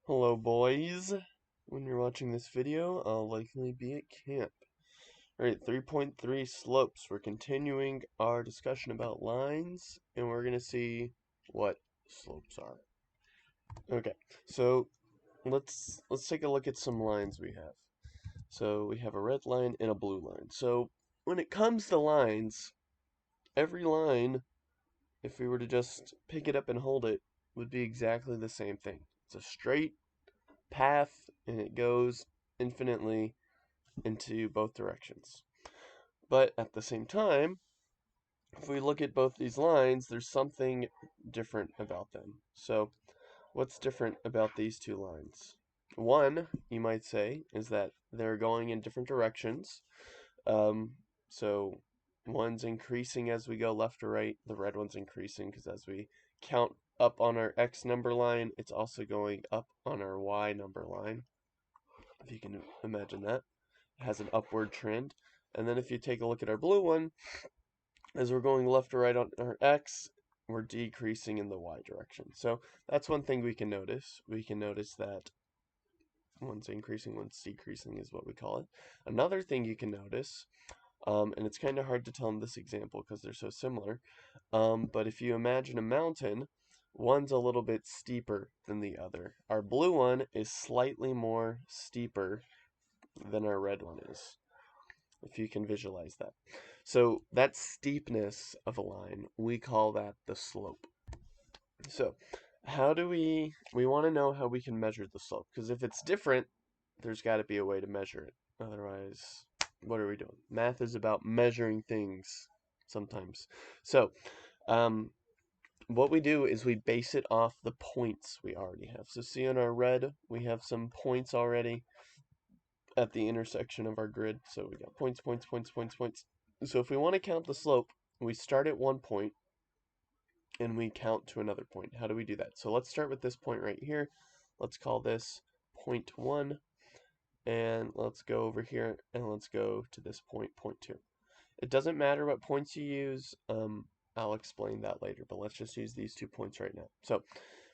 Hello boys. When you're watching this video, I'll likely be at camp. Alright, 3.3 slopes. We're continuing our discussion about lines, and we're going to see what slopes are. Okay, so let's take a look at some lines we have. So we have a red line and a blue line. So when it comes to lines, every line, if we were to just pick it up and hold it, would be exactly the same thing. It's a straight path, and it goes infinitely into both directions. But at the same time, if we look at both these lines, there's something different about them. So what's different about these two lines? One, you might say, is that they're going in different directions. So one's increasing as we go left or right. The red one's increasing because as we count up on our X number line, it's also going up on our Y number line, if you can imagine that. It has an upward trend. And then if you take a look at our blue one, as we're going left or right on our X, we're decreasing in the Y direction. So that's one thing we can notice. We can notice that one's increasing, one's decreasing is what we call it. Another thing you can notice, and it's kind of hard to tell in this example because they're so similar, but if you imagine a mountain, one's a little bit steeper than the other. Our blue one is slightly more steeper than our red one is, if you can visualize that. So that steepness of a line, we call that the slope. So how do we want to know how we can measure the slope, because if it's different, there's got to be a way to measure it. Otherwise, what are we doing? Math is about measuring things sometimes. So what we do is we base it off the points we already have. So see on our red, we have some points already at the intersection of our grid. So we got points, points, points, points, points. So if we want to count the slope, we start at one point and we count to another point. How do we do that? So let's start with this point right here. Let's call this point 1, and let's go over here and let's go to this point, point 2. It doesn't matter what points you use. I'll explain that later, but let's just use these 2 points right now. So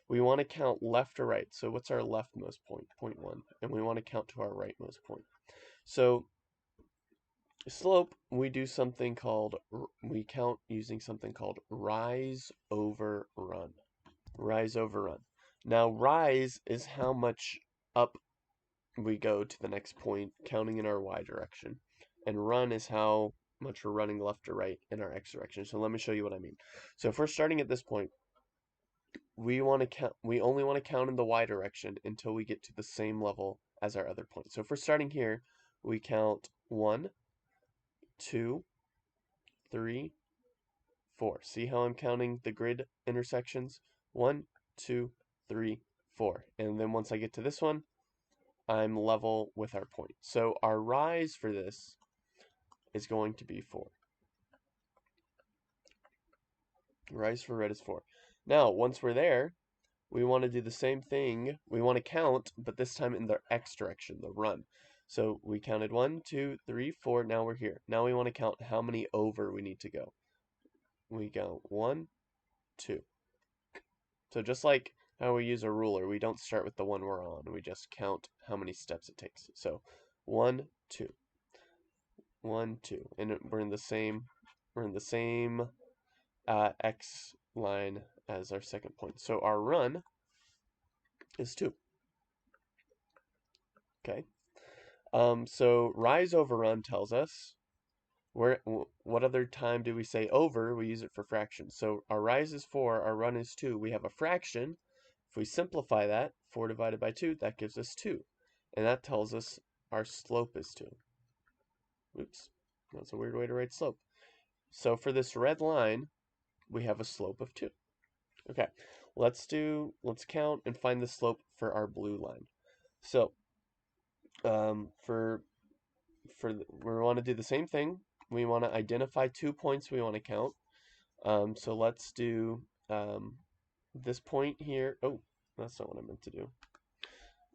we want to count left or right. So what's our leftmost point? Point 1. And we want to count to our rightmost point. So slope, we do something called, we count using something called rise over run. Rise over run. Now rise is how much up we go to the next point, counting in our Y direction. And run is how much we're running left or right in our X direction. So let me show you what I mean. So if we're starting at this point, we want to count, we only want to count in the Y direction until we get to the same level as our other point. So if we're starting here, we count 1, 2, 3, 4. See how I'm counting the grid intersections? 1, 2, 3, 4. And then once I get to this one, I'm level with our point. So our rise for this is going to be 4. Rise for red is 4. Now, once we're there, we want to do the same thing. We want to count, but this time in the X direction, the run. So we counted 1, 2, 3, 4. Now we're here. Now we want to count how many over we need to go. We go 1, 2. So just like how we use a ruler, we don't start with the one we're on. We just count how many steps it takes. So 1, 2. 1, 2. And we're in the same X line as our second point. So our run is 2. Okay. So rise over run tells us what other time do we say over? We use it for fractions. So our rise is 4, our run is 2. We have a fraction. If we simplify that, 4 divided by 2, that gives us 2. And that tells us our slope is 2. Oops, that's a weird way to write slope. So for this red line, we have a slope of 2. Okay, let's count and find the slope for our blue line. So we want to do the same thing. We want to identify 2 points we want to count. So let's do this point here. Oh, that's not what I meant to do.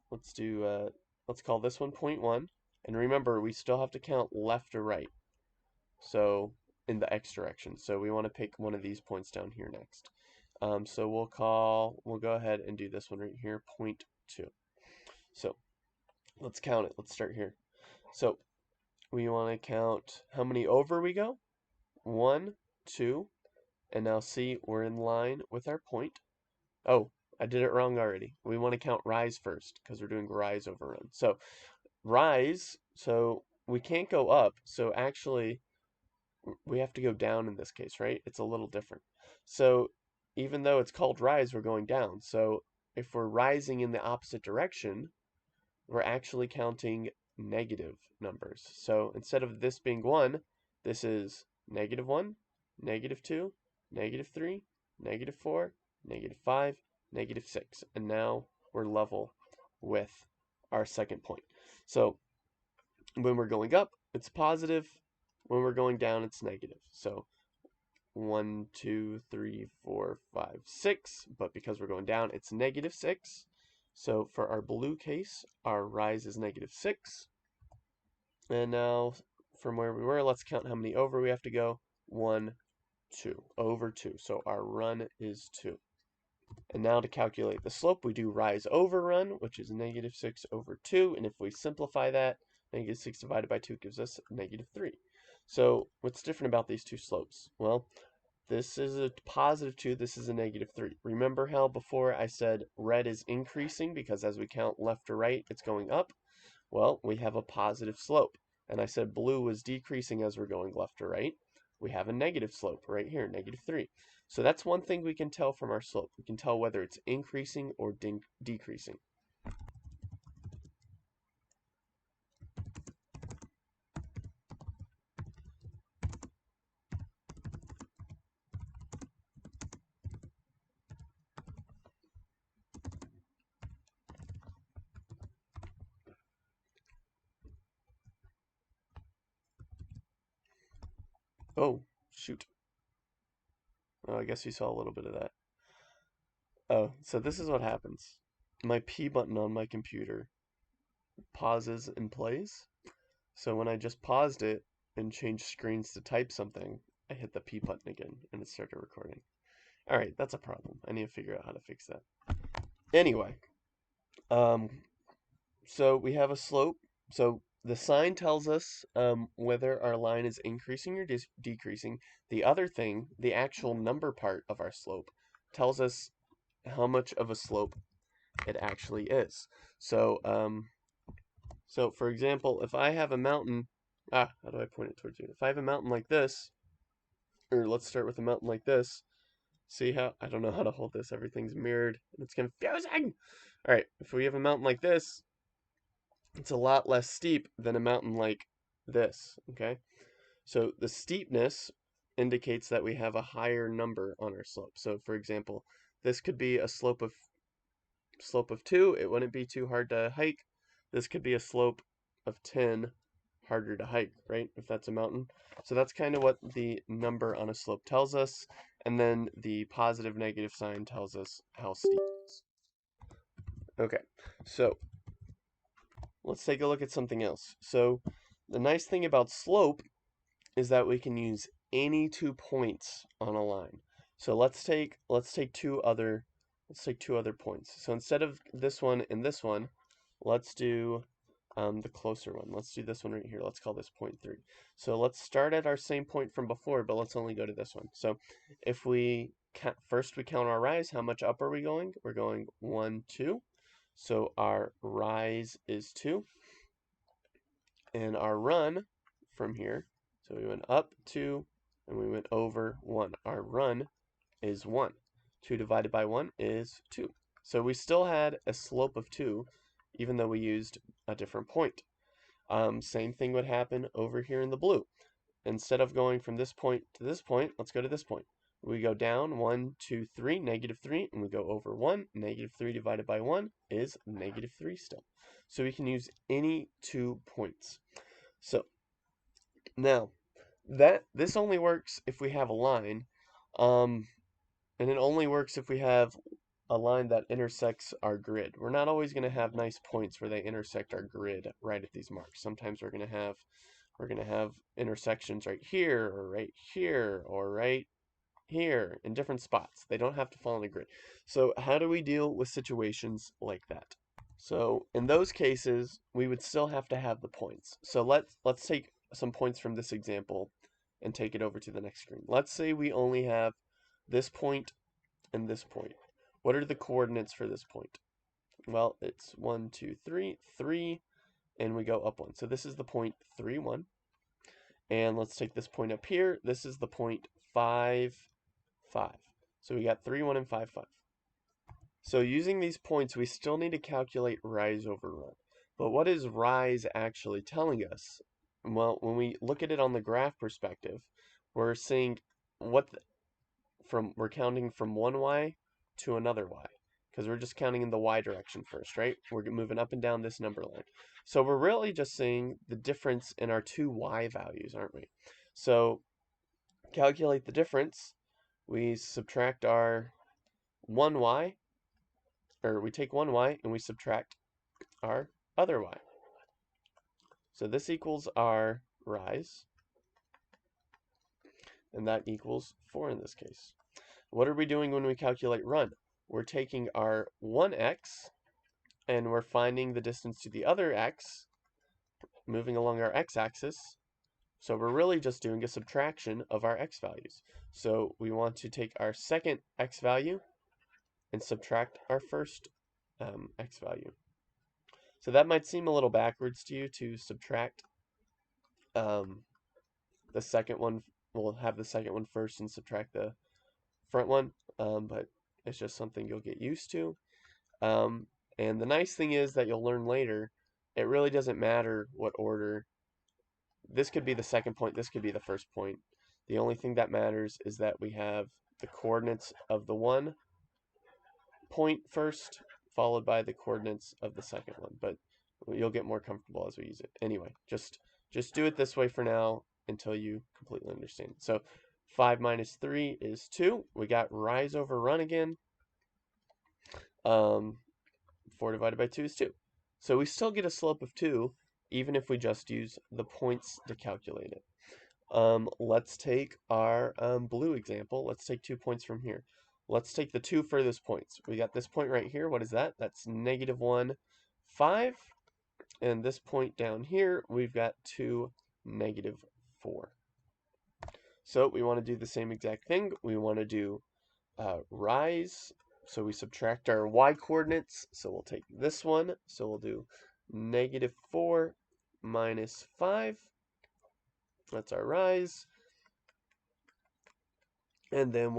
Let's call this one point 1. And remember, we still have to count left or right. So in the X direction. So we want to pick one of these points down here next. So we'll go ahead and do this one right here, point 2. So let's count it. Let's start here. So we want to count how many over we go. 1, 2, and now see, we're in line with our point. Oh, I did it wrong already. We want to count rise first because we're doing rise over run. So rise, so we can't go up. So actually, we have to go down in this case, right? It's a little different. So even though it's called rise, we're going down. So if we're rising in the opposite direction, we're actually counting negative numbers. So instead of this being 1, this is -1, -2, -3, -4, -5, -6. And now we're level with our second point. So when we're going up, it's positive. When we're going down, it's negative. So 1, 2, 3, 4, 5, 6. But because we're going down, it's -6. So for our blue case, our rise is -6. And now from where we were, let's count how many over we have to go. 1, 2, over 2. So our run is 2. And now to calculate the slope, we do rise over run, which is -6 over 2. And if we simplify that, -6 divided by 2 gives us -3. So what's different about these two slopes? Well, this is a +2, this is a -3. Remember how before I said red is increasing because as we count left to right, it's going up? Well, we have a positive slope. And I said blue was decreasing as we're going left to right. We have a negative slope right here, -3. So that's one thing we can tell from our slope. We can tell whether it's increasing or decreasing. Oh, shoot. Oh, I guess you saw a little bit of that. Oh, so this is what happens. My P button on my computer pauses and plays. So when I just paused it and changed screens to type something, I hit the P button again and it started recording. Alright, that's a problem. I need to figure out how to fix that. Anyway, so we have a slope. So the sign tells us whether our line is increasing or decreasing. The other thing, the actual number part of our slope, tells us how much of a slope it actually is. So, so for example, if I have a mountain, how do I point it towards you? If I have a mountain like this, or let's start with a mountain like this, see how, I don't know how to hold this, everything's mirrored, and it's confusing! Alright, if we have a mountain like this, it's a lot less steep than a mountain like this, okay? So the steepness indicates that we have a higher number on our slope. So for example, this could be a slope of 2, it wouldn't be too hard to hike. This could be a slope of 10, harder to hike, right? If that's a mountain. So that's kind of what the number on a slope tells us. And then the positive negative sign tells us how steep it is. Okay, so let's take a look at something else. So the nice thing about slope is that we can use any 2 points on a line. So let's take two other points. So instead of this one and this one, let's do the closer one. Let's do this one right here. Let's call this point 3. So let's start at our same point from before, but let's only go to this one. So if we first we count our rise, how much up are we going? We're going 1, 2. So our rise is 2. And our run from here, so we went up 2 and we went over 1. Our run is 1. 2 divided by 1 is 2. So we still had a slope of 2 even though we used a different point. Same thing would happen over here in the blue. Instead of going from this point to this point, let's go to this point. We go down 1, 2, 3, -3, and we go over 1. -3 divided by 1 is -3 still. So we can use any 2 points. So now this only works if we have a line, and it only works if we have a line that intersects our grid. We're not always going to have nice points where they intersect our grid right at these marks. Sometimes we're going to have intersections right here or right here or right here in different spots. They don't have to fall on a grid. So how do we deal with situations like that? So in those cases, we would still have to have the points. So let's take some points from this example and take it over to the next screen. Let's say we only have this point and this point. What are the coordinates for this point? Well, it's 1, 2, 3, 3, and we go up 1. So this is the point 3, 1. And let's take this point up here. This is the point 5, 5. So we got 3, 1, and 5, 5. So using these points, we still need to calculate rise over run. But what is rise actually telling us? Well, when we look at it on the graph perspective, we're seeing we're counting from one y to another y, because we're just counting in the y direction first, right? We're moving up and down this number line. So we're really just seeing the difference in our two y values, aren't we? So calculate the difference. We subtract our 1y, or we take 1y and we subtract our other y. So this equals our rise, and that equals 4 in this case. What are we doing when we calculate run? We're taking our 1x and we're finding the distance to the other x, moving along our x-axis. So we're really just doing a subtraction of our x values. So we want to take our second x value and subtract our first x value. So that might seem a little backwards to you to subtract the second one. We'll have the second one first and subtract the front one, but it's just something you'll get used to. And the nice thing is that you'll learn later, it really doesn't matter what order. This could be the second point, this could be the first point. The only thing that matters is that we have the coordinates of the one point first, followed by the coordinates of the second one. But you'll get more comfortable as we use it. Anyway, just do it this way for now until you completely understand. So 5 minus 3 is 2. We got rise over run again. 4 divided by 2 is 2. So we still get a slope of 2, even if we just use the points to calculate it. Let's take our blue example. Let's take 2 points from here. Let's take the 2 furthest points. We got this point right here. What is that? That's -1, 5. And this point down here, we've got 2, -4. So we want to do the same exact thing. We want to do rise. So we subtract our y coordinates. So we'll take this one. So we'll do -4 minus 5. That's our rise. And then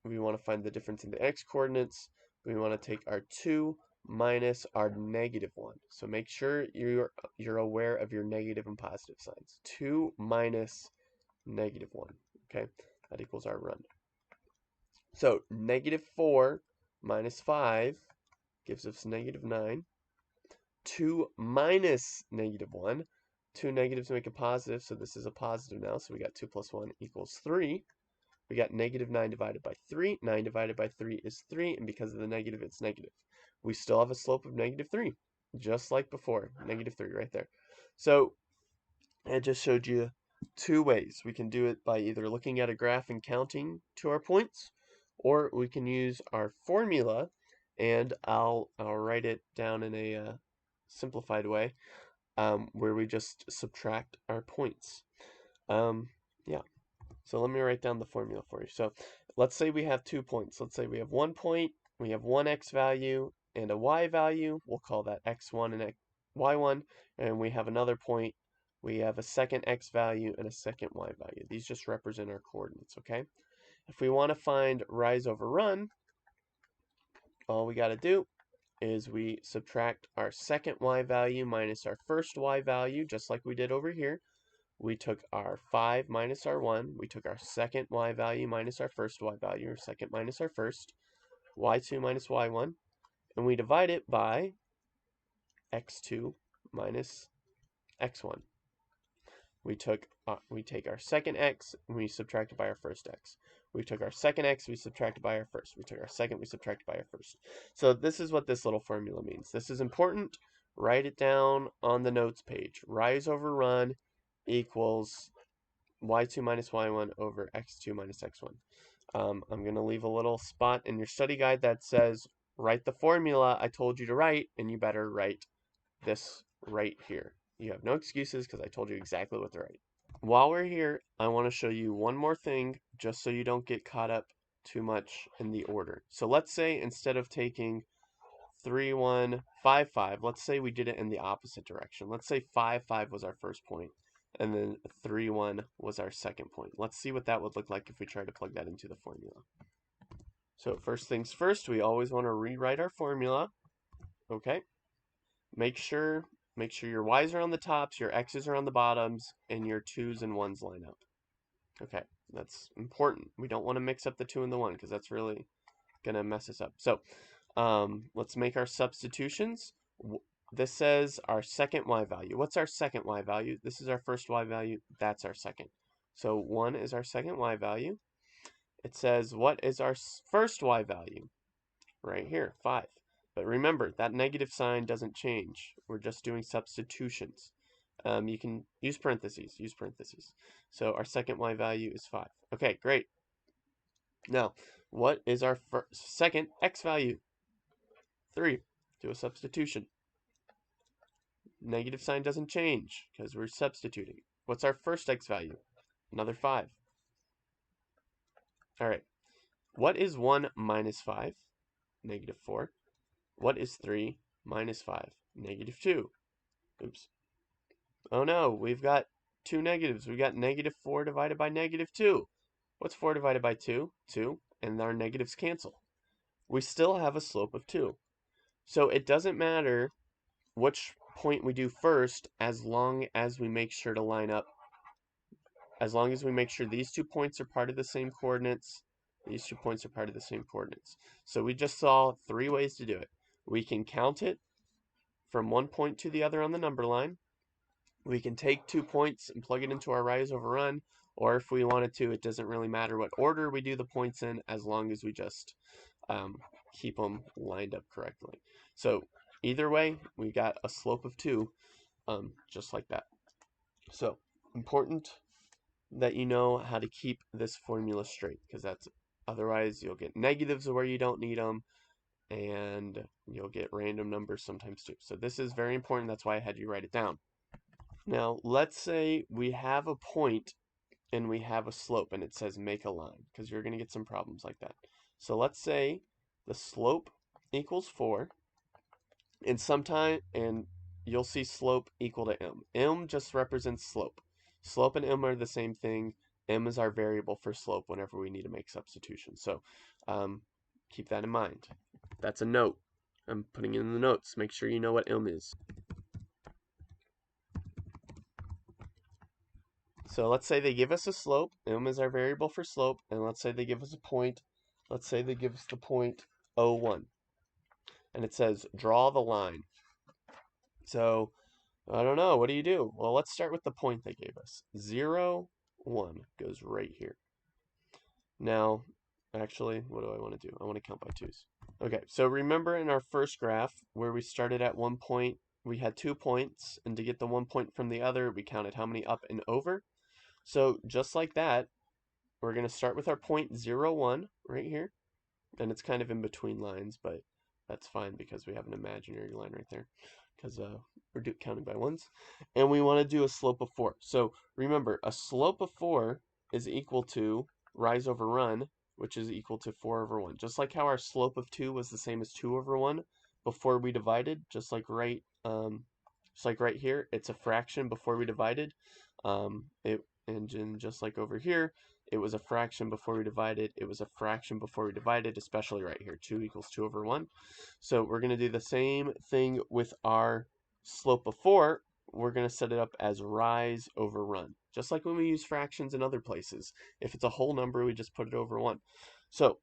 we want to find the difference in the x coordinates. We want to take our 2 minus our -1. So make sure you're aware of your negative and positive signs. 2 minus -1. Okay, that equals our run. So -4 minus 5 gives us -9. 2 minus -1. 2 negatives make a positive, so this is a positive now. So we got 2 plus 1 equals 3. We got -9 divided by 3. 9 divided by 3 is 3, and because of the negative, it's negative. We still have a slope of -3, just like before. -3 right there. So I just showed you 2 ways. We can do it by either looking at a graph and counting to our points, or we can use our formula, and I'll write it down in a simplified way, where we just subtract our points. Yeah. So let me write down the formula for you. So let's say we have 2 points. Let's say we have 1 point, we have one x value and a y value. We'll call that x1 and y1. And we have another point. We have a second x value and a second y value. These just represent our coordinates, okay? If we want to find rise over run, all we got to do is we subtract our second y value minus our first y value, just like we did over here. We took our 5 minus our 1. We took our second y value minus our first y value, or second minus our first, y2 minus y1, and we divide it by x2 minus x1. We take our second x, and we subtract it by our first x. We took our second x, we subtracted by our first. We took our second, we subtracted by our first. So this is what this little formula means. This is important. Write it down on the notes page. Rise over run equals y2 minus y1 over x2 minus x1. I'm going to leave a little spot in your study guide that says write the formula I told you to write, and you better write this right here. You have no excuses because I told you exactly what to write. While we're here, I want to show you one more thing just so you don't get caught up too much in the order. So let's say instead of taking 3, 1, 5, 5, let's say we did it in the opposite direction. Let's say 5, 5 was our first point, and then 3, 1 was our second point. Let's see what that would look like if we try to plug that into the formula. So first things first, we always want to rewrite our formula. Okay. Make sure your y's are on the tops, your x's are on the bottoms, and your 2's and 1's line up. Okay, that's important. We don't want to mix up the 2 and the 1 because that's really going to mess us up. So let's make our substitutions. This says our second y value. What's our second y value? This is our first y value. That's our second. So 1 is our second y value. It says, what is our first y value? Right here, 5. But remember, that negative sign doesn't change. We're just doing substitutions. You can use parentheses. So our second y value is 5. Okay, great. Now, what is our second x value? 3. Do a substitution. Negative sign doesn't change because we're substituting. What's our first x value? Another 5. All right. What is 1 minus 5? Negative 4. What is 3 minus 5? Negative 2. Oops. Oh no, we've got two negatives. We've got negative 4 divided by negative 2. What's 4 divided by 2? 2. And our negatives cancel. We still have a slope of 2. So it doesn't matter which point we do first as long as we make sure to line up. As long as we make sure these 2 points are part of the same coordinates, these 2 points are part of the same coordinates. So we just saw 3 ways to do it. We can count it from one point to the other on the number line. We can take 2 points and plug it into our rise over run, or if we wanted to, it doesn't really matter what order we do the points in as long as we just keep them lined up correctly. So either way, we got a slope of 2, just like that. So important that you know how to keep this formula straight, because otherwise you'll get negatives where you don't need them, and you'll get random numbers sometimes too. So this is very important. That's why I had you write it down. Now, let's say we have a point and we have a slope and it says make a line, because you're going to get some problems like that. So let's say the slope equals 4, and you'll see slope equal to m. M just represents slope. Slope and m are the same thing. M is our variable for slope whenever we need to make substitutions. So keep that in mind. That's a note. I'm putting it in the notes. Make sure you know what m is. So let's say they give us a slope. M is our variable for slope. And let's say they give us a point. Let's say they give us the point 0, 1. And it says draw the line. So I don't know. What do you do? Well, let's start with the point they gave us. 0, 1 goes right here. Now, actually, what do I want to do? I want to count by 2's. Okay, so remember in our first graph where we started at 1 point, we had 2 points, and to get the 1 point from the other, we counted how many up and over. So just like that, we're going to start with our point 0, 1 right here. And it's kind of in between lines, but that's fine because we have an imaginary line right there, because we're counting by 1's. And we want to do a slope of 4. So remember, a slope of 4 is equal to rise over run, which is equal to 4 over 1. Just like how our slope of 2 was the same as 2 over 1 before we divided, just like right here, it's a fraction before we divided. And just like over here, it was a fraction before we divided. It was a fraction before we divided, especially right here. 2 equals 2 over 1. So we're going to do the same thing with our slope of 4. We're going to set it up as rise over run. Just like when we use fractions in other places. If it's a whole number, we just put it over 1. So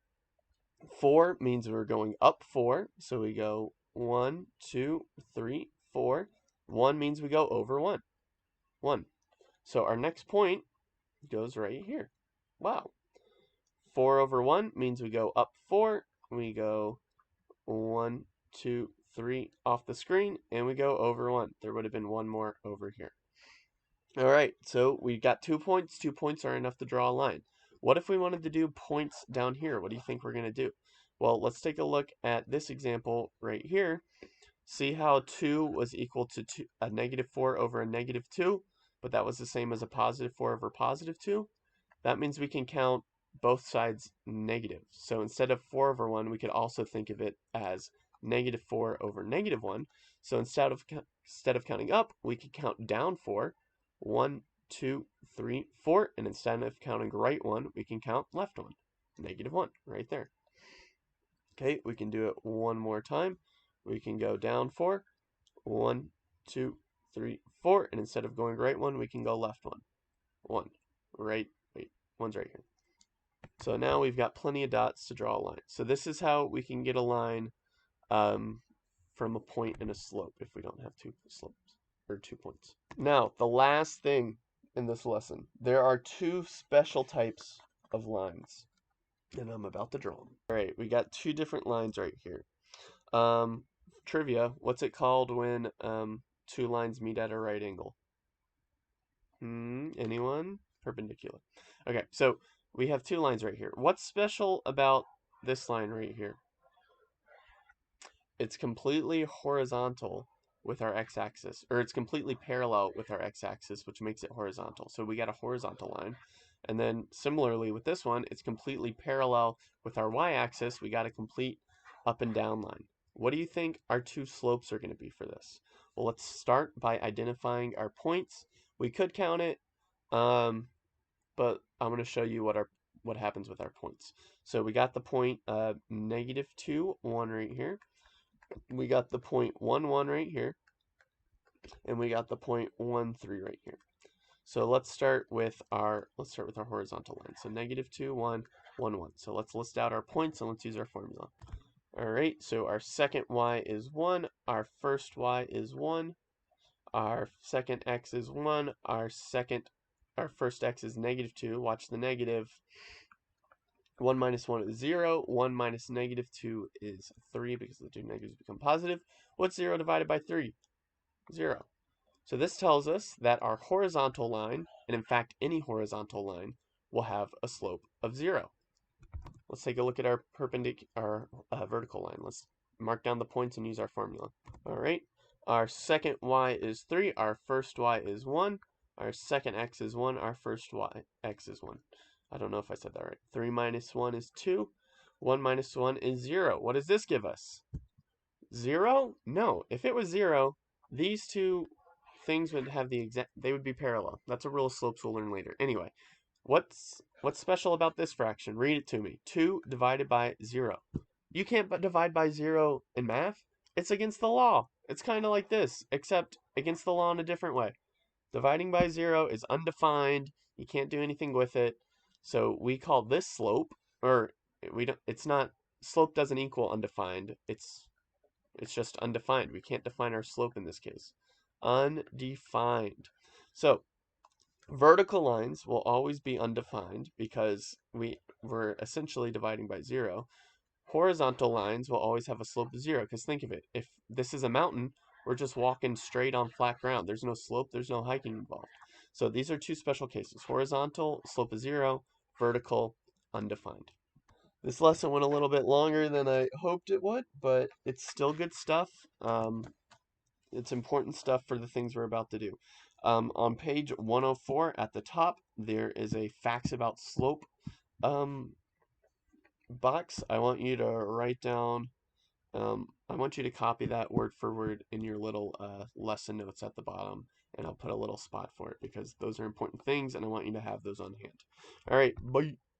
4 means we're going up 4. So we go 1, 2, 3, 4. 1 means we go over 1. 1. So our next point goes right here. Wow. 4 over 1 means we go up 4. We go 1, 2, 3 off the screen, and we go over 1. There would have been one more over here. All right, so we got 2 points. 2 points are enough to draw a line. What if we wanted to do points down here? What do you think we're going to do? Well, let's take a look at this example right here. See how 2 was equal to a negative 4 over a negative 2, but that was the same as a positive 4 over positive 2? That means we can count both sides negative. So instead of 4 over 1, we could also think of it as negative 4 over negative 1. So instead of counting up, we could count down 4. 1, 2, 3, 4. And instead of counting right 1, we can count left 1. Negative 1 right there. Okay, we can do it one more time. We can go down 4. 1, 2, 3, 4. And instead of going right 1, we can go left 1. 1. Right. Wait, 1's right here. So now we've got plenty of dots to draw a line. So this is how we can get a line from a point and a slope if we don't have two slopes or 2 points. Now, the last thing in this lesson, there are 2 special types of lines, and I'm about to draw them. All right, we got 2 different lines right here. Trivia, what's it called when 2 lines meet at a right angle? Anyone? Perpendicular. Okay, so we have 2 lines right here. What's special about this line right here? It's completely horizontal with our x-axis, or it's completely parallel with our x-axis, which makes it horizontal. So we got a horizontal line. And then similarly with this one, it's completely parallel with our y-axis. We got a complete up and down line. What do you think our 2 slopes are going to be for this? Well, let's start by identifying our points. We could count it, but I'm going to show you what happens with our points. So we got the point negative 2, 1 right here. We got the point 1, 1 right here. And we got the point 1, 3 right here. So let's start with our horizontal line. So negative 2, 1, 1, 1. So let's list out our points and let's use our formula. All right, so our second y is 1, our first y is 1, our second x is 1, our first x is negative 2. Watch the negative. 1 minus 1 is 0. 1 minus negative 2 is 3 because the 2 negatives become positive. What's 0 divided by 3? 0. So this tells us that our horizontal line, and in fact any horizontal line, will have a slope of 0. Let's take a look at our vertical line. Let's mark down the points and use our formula. All right. Our second y is 3. Our first y is 1. Our second x is 1. Our first x is 1. I don't know if I said that right. 3 minus 1 is 2. 1 minus 1 is 0. What does this give us? 0? No. If it was 0, these 2 things would have they would be parallel. That's a rule of slopes we'll learn later. Anyway, what's special about this fraction? Read it to me. 2 divided by 0. You can't divide by 0 in math. It's against the law. It's kind of like this, except against the law in a different way. Dividing by 0 is undefined. You can't do anything with it. So we call this slope, or slope doesn't equal undefined. It's just undefined. We can't define our slope in this case. Undefined. So vertical lines will always be undefined because we're essentially dividing by 0. Horizontal lines will always have a slope of 0 because think of it. If this is a mountain, we're just walking straight on flat ground. There's no slope. There's no hiking involved. So these are 2 special cases. Horizontal, slope of 0. Vertical, undefined. This lesson went a little bit longer than I hoped it would, but it's still good stuff. It's important stuff for the things we're about to do. On page 104 at the top, there is a facts about slope box. I want you to write down, I want you to copy that word for word in your little lesson notes at the bottom, and I'll put a little spot for it because those are important things and I want you to have those on hand. All right, bye.